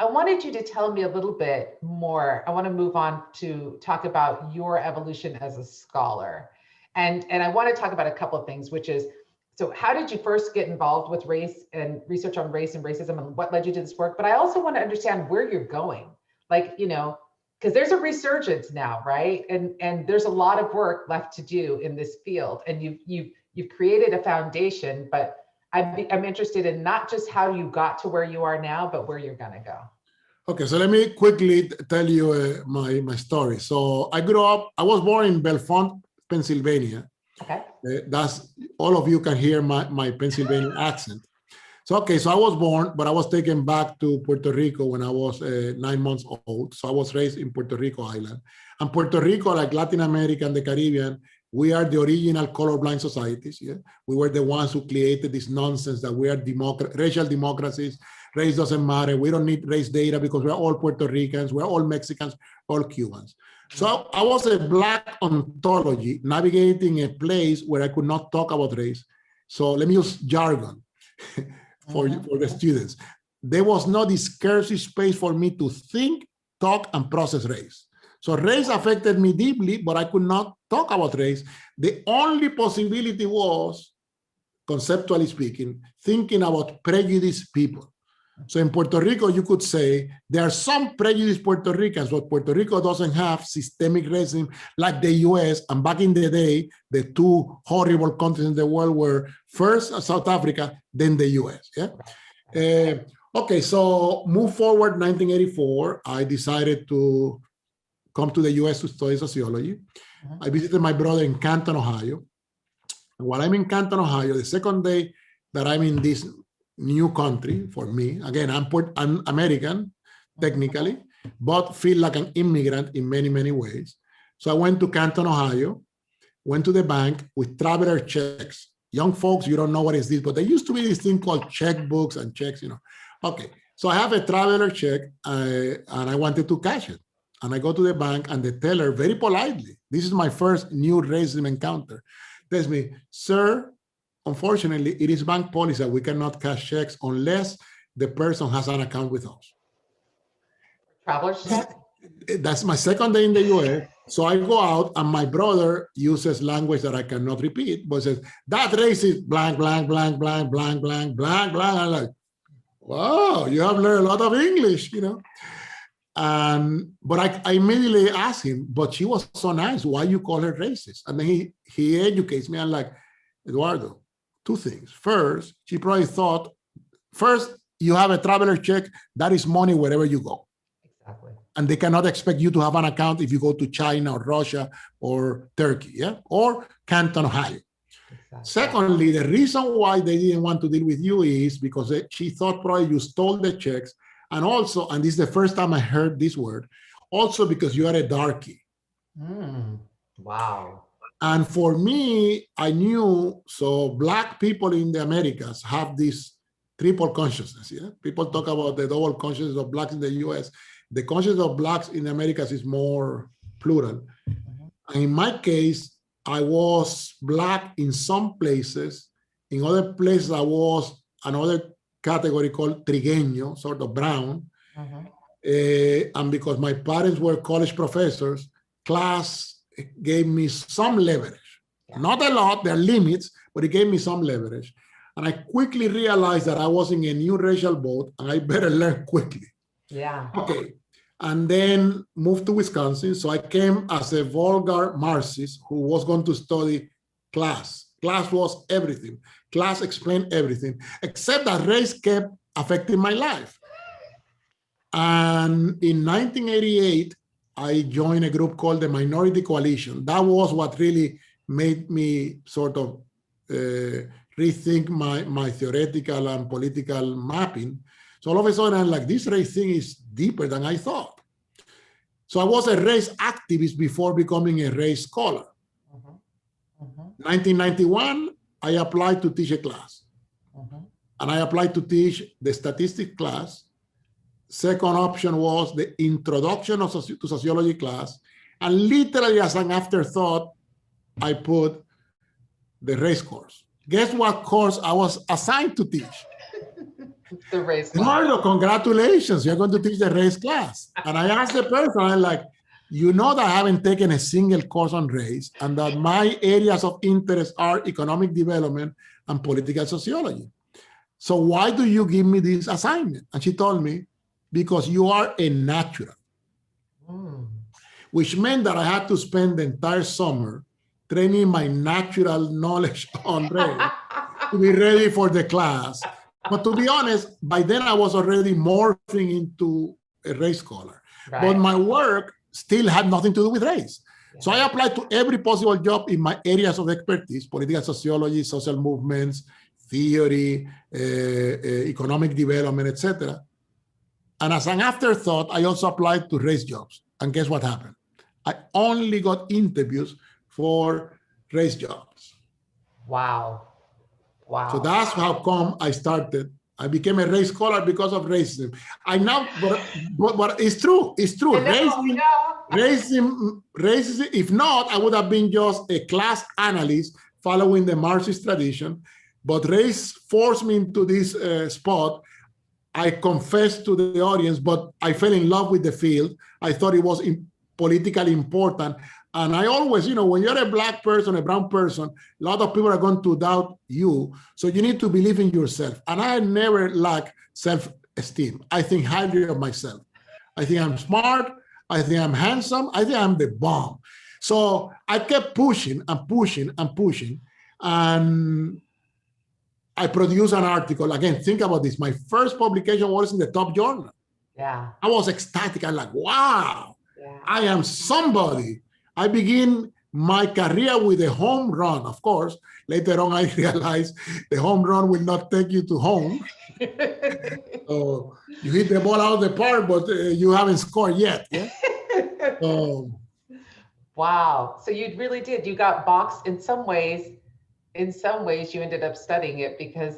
I wanted you to tell me a little bit more. I want to move on to talk about your evolution as a scholar. And I want to talk about a couple of things, which is, so how did you first get involved with race and research on race and racism and what led you to this work? But I also want to understand where you're going. Like, you know, because there's a resurgence now, right? And there's a lot of work left to do in this field. And you've created a foundation, but I'm interested in not just how you got to where you are now, but where you're gonna go. Okay, so let me quickly tell you my story. So I grew up, I was born in Belfont, Pennsylvania. Okay. That's, all of you can hear my Pennsylvania accent. So, okay, so I was born, but I was taken back to Puerto Rico when I was 9 months old. So I was raised in Puerto Rico Island. And Puerto Rico, like Latin America and the Caribbean, we are the original colorblind societies. Yeah, we were the ones who created this nonsense that we are racial democracies. Race doesn't matter. We don't need race data because we're all Puerto Ricans, we're all Mexicans, all Cubans. So I was a Black ontology navigating a place where I could not talk about race. So let me use jargon for the students. There was no discursive space for me to think, talk, and process race. So race affected me deeply, but I could not talk about race. The only possibility was, conceptually speaking, thinking about prejudiced people. So in Puerto Rico, you could say there are some prejudiced Puerto Ricans, but Puerto Rico doesn't have systemic racism like the US. And back in the day, the two horrible countries in the world were first South Africa, then the US. Yeah. Okay, so move forward, 1984, I decided to come to the US to study sociology. I visited my brother in Canton, Ohio. And while I'm in Canton, Ohio, the second day that I'm in this new country for me, again, I'm American, technically, but feel like an immigrant in many, many ways. So I went to Canton, Ohio, went to the bank with traveler checks. Young folks, you don't know what is this, but there used to be this thing called checkbooks and checks, you know. Okay, so I have a traveler check and I wanted to cash it. And I go to the bank and the teller very politely, this is my first new racism encounter, tells me, sir, unfortunately, it is bank policy that we cannot cash checks unless the person has an account with us. Traveler's check? That's my second day in the US. So I go out and my brother uses language that I cannot repeat, but says, that race is blank, blank, blank, blank, blank, blank, blank, blank. I'm like, wow, you have learned a lot of English, you know. But I immediately asked him, but she was so nice, why you call her racist? And then he educates me. I'm like, Eduardo, two things. First, she probably thought, first, you have a traveler check, that is money wherever you go. Exactly. And they cannot expect you to have an account if you go to China or Russia or Turkey, yeah, or Canton, Ohio. Exactly. Secondly, the reason why they didn't want to deal with you is because she thought probably you stole the checks. And also, and this is the first time I heard this word, also because you are a darkie. Wow. And for me, I knew, so Black people in the Americas have this triple consciousness. Yeah, people talk about the double consciousness of Blacks in the US. The consciousness of Blacks in the Americas is more plural. And in my case, I was Black in some places. In other places, I was another category called trigueño, sort of brown. And because my parents were college professors, class gave me some leverage. Not a lot, there are limits, but it gave me some leverage. And I quickly realized that I was in a new racial boat and I better learn quickly. Yeah. Okay. And then moved to Wisconsin. So I came as a vulgar Marxist who was going to study class. Class was everything. Class explained everything, except that race kept affecting my life. And in 1988, I joined a group called the Minority Coalition. That was what really made me sort of rethink my theoretical and political mapping. So all of a sudden, I'm like, this race thing is deeper than I thought. So I was a race activist before becoming a race scholar. 1991, I applied to teach a class. And I applied to teach the statistics class. Second option was the introduction to sociology class. And literally as an afterthought, I put the race course. Guess what course I was assigned to teach? The race class. Eduardo, congratulations, you're going to teach the race class. And I asked the person, I'm like, you know that I haven't taken a single course on race and that my areas of interest are economic development and political sociology. So why do you give me this assignment? And she told me, because you are a natural. Which meant that I had to spend the entire summer training my natural knowledge on race to be ready for the class. But to be honest, by then I was already morphing into a race scholar. Right. But my work still had nothing to do with race. Yeah. So I applied to every possible job in my areas of expertise, political sociology, social movements, theory, economic development, etc. And as an afterthought, I also applied to race jobs. And guess what happened? I only got interviews for race jobs. Wow. Wow. So that's how come I started. I became a race scholar because of racism. I now, but it's true. It's true. Racism, if not, I would have been just a class analyst following the Marxist tradition. But race forced me into this spot. I confessed to the audience, but I fell in love with the field. I thought it was politically important. And I always, you know, when you're a black person, a brown person, a lot of people are going to doubt you. So you need to believe in yourself. And I never lack self-esteem. I think highly of myself. I think I'm smart. I think I'm handsome. I think I'm the bomb. So I kept pushing and pushing and pushing. And I produced an article. Again, think about this. My first publication was in the top journal. Yeah. I was ecstatic. I'm like, wow, yeah. I am somebody. I begin my career with a home run. Of course, later on, I realized the home run will not take you to home. So you hit the ball out of the park, but you haven't scored yet. Yeah? Wow. So you really did. You got boxed in some ways. In some ways, you ended up studying it because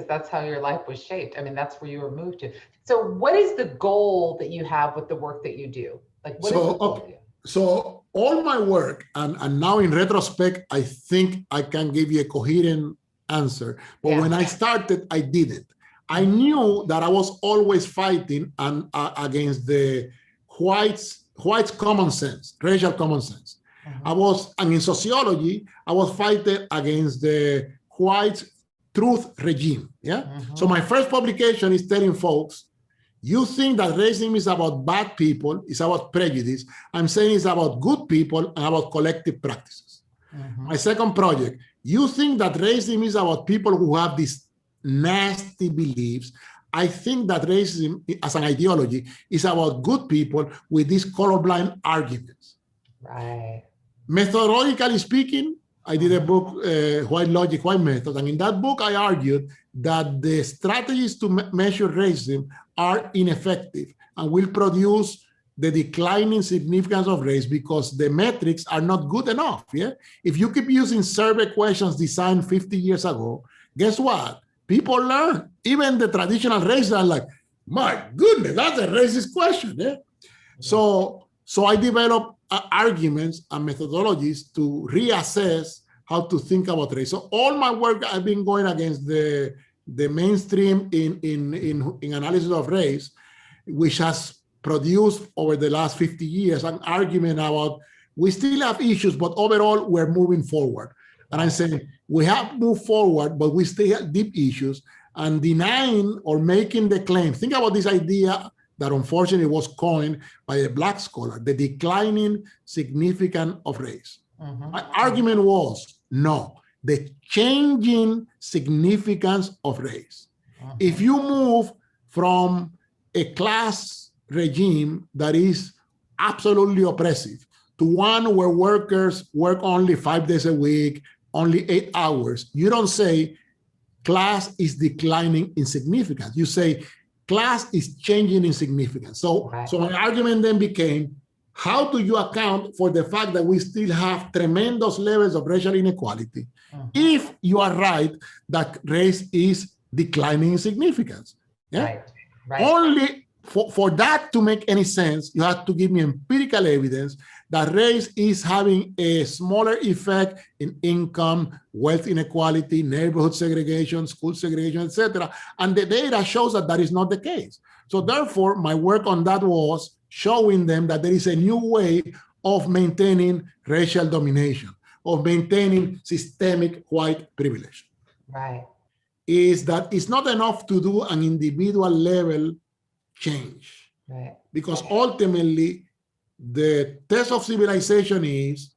that's how your life was shaped. I mean, that's where you were moved to. So what is the goal that you have with the work that you do? Like, what is the goal? So all my work, and now in retrospect, I think I can give you a coherent answer. But when I started, I didn't. I knew that I was always fighting against the whites common sense, racial common sense. And in sociology, I was fighting against the white truth regime. Yeah. So my first publication is telling folks, you think that racism is about bad people, it's about prejudice. I'm saying it's about good people and about collective practices. My second project, you think that racism is about people who have these nasty beliefs. I think that racism as an ideology is about good people with these colorblind arguments. Right. Methodologically speaking, I did a book, White Logic, White Method. And in that book, I argued that the strategies to measure racism are ineffective and will produce the declining significance of race because the metrics are not good enough. Yeah. If you keep using survey questions designed 50 years ago, guess what? People learn. Even the traditional racists are like, my goodness, that's a racist question. Yeah. So I developed arguments and methodologies to reassess how to think about race. So all my work, I've been going against the mainstream in analysis of race, which has produced over the last 50 years an argument about we still have issues, but overall we're moving forward. And I'm saying we have moved forward, but we still have deep issues, and denying or making the claim. Think about this idea that unfortunately was coined by a black scholar, the declining significance of race. My argument was, no, the changing significance of race. If you move from a class regime that is absolutely oppressive to one where workers work only 5 days a week, only 8 hours, you don't say class is declining in significance. You say class is changing in significance. So my argument then became, how do you account for the fact that we still have tremendous levels of racial inequality if you are right that race is declining in significance? Yeah? Right. Only for that to make any sense, you have to give me empirical evidence that race is having a smaller effect in income, wealth inequality, neighborhood segregation, school segregation, etc. And the data shows that that is not the case. So therefore, my work on that was showing them that there is a new way of maintaining racial domination, of maintaining systemic white privilege. Right. Is that it's not enough to do an individual level change. Right. Because ultimately, the test of civilization is,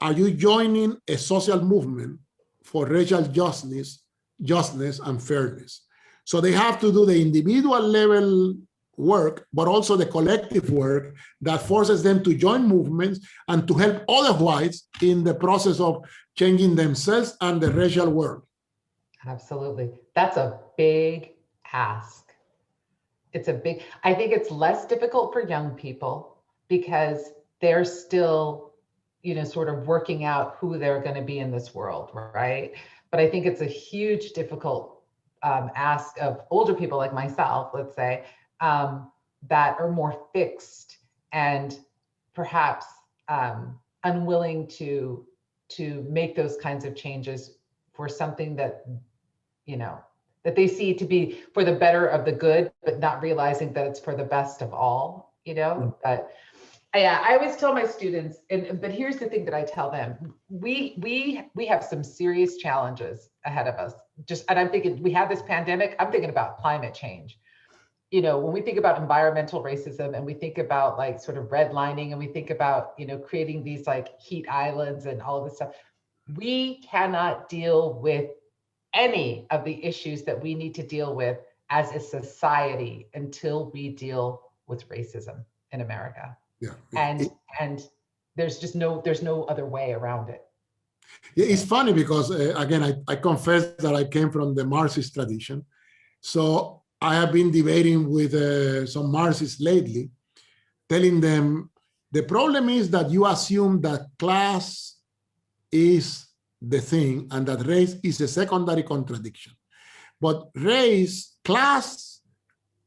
are you joining a social movement for racial justness and fairness? So they have to do the individual level work, but also the collective work that forces them to join movements and to help other whites in the process of changing themselves and the racial world. Absolutely. That's a big ask. I think it's less difficult for young people because they're still, sort of working out who they're going to be in this world, right? But I think it's a huge, difficult ask of older people like myself, let's say, that are more fixed and perhaps unwilling to make those kinds of changes for something that, that they see to be for the better of the good, but not realizing that it's for the best of all, But yeah, I always tell my students, but here's the thing that I tell them: we have some serious challenges ahead of us. And I'm thinking, we have this pandemic. I'm thinking about climate change. When we think about environmental racism and we think about like sort of redlining and we think about, creating these like heat islands and all of this stuff, we cannot deal with any of the issues that we need to deal with as a society until we deal with racism in America. Yeah. And there's no other way around it. Yeah, it's funny because again, I confess that I came from the Marxist tradition. So I have been debating with some Marxists lately, telling them the problem is that you assume that class is the thing and that race is a secondary contradiction. But race, class,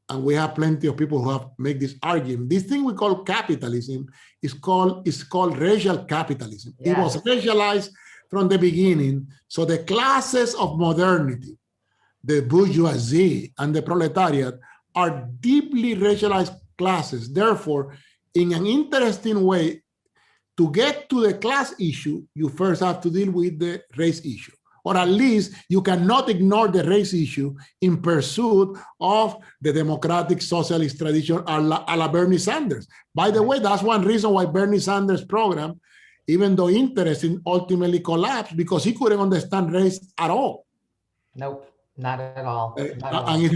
and we have plenty of people who have made this argument, this thing we call capitalism is called racial capitalism. Yes. It was racialized from the beginning. So the classes of modernity, the bourgeoisie and the proletariat, are deeply racialized classes. Therefore, in an interesting way, to get to the class issue, you first have to deal with the race issue. Or at least you cannot ignore the race issue in pursuit of the democratic socialist tradition a la Bernie Sanders. By the way, that's one reason why Bernie Sanders' program, even though interesting, ultimately collapsed, because he couldn't understand race at all. Nope. Not at all. Not at all. And it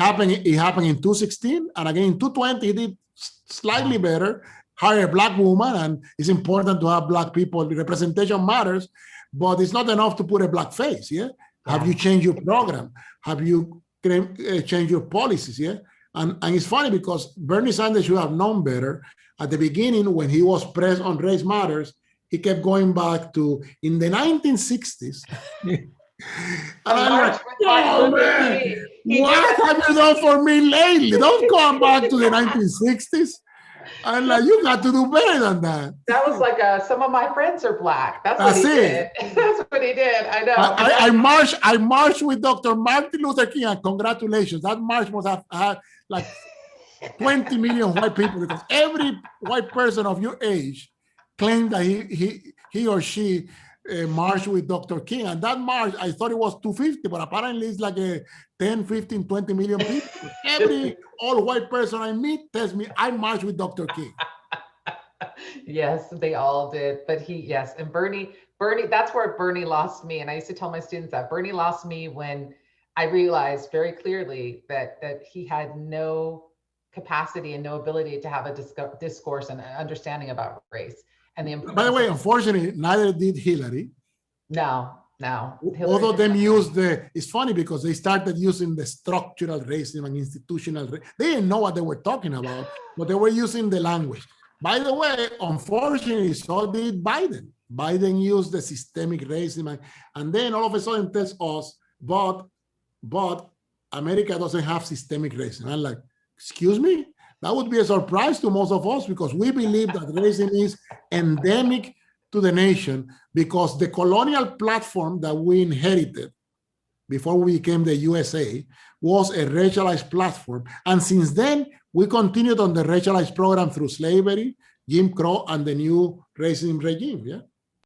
happened in 2016, and again in 2020 he did slightly better, hire a black woman, and it's important to have black people. Representation matters, but it's not enough to put a black face. Yeah, have you changed your program? Have you changed your policies? Yeah, and it's funny because Bernie Sanders should have known better. At the beginning, when he was pressed on race matters, he kept going back to in the 1960s. And I'm like, oh man, what have you done for me lately? Don't come back to the 1960s. I'm like, you got to do better than that. That was like some of my friends are black. That's what he did. That's what he did. I know. I marched with Dr. Martin Luther King, and congratulations. That march must have had like 20 million white people, because every white person of your age claimed that he or she marched with Dr. King. And that march, I thought it was 250, but apparently it's like a 10, 15, 20 million people. Every all white person I meet tells me I marched with Dr. King. Yes, they all did. But and Bernie, that's where Bernie lost me. And I used to tell my students that Bernie lost me when I realized very clearly that he had no capacity and no ability to have a discourse and understanding about race. And by the way, unfortunately, neither did Hillary. No. Both of them used it's funny because they started using the structural racism and institutional racism. They didn't know what they were talking about, but they were using the language. By the way, unfortunately, so did Biden. Biden used the systemic racism, and then all of a sudden tells us, but America doesn't have systemic racism. I'm like, excuse me? That would be a surprise to most of us because we believe that racism is endemic to the nation because the colonial platform that we inherited before we became the USA was a racialized platform. And since then, we continued on the racialized program through slavery, Jim Crow, and the new racism regime. Yeah.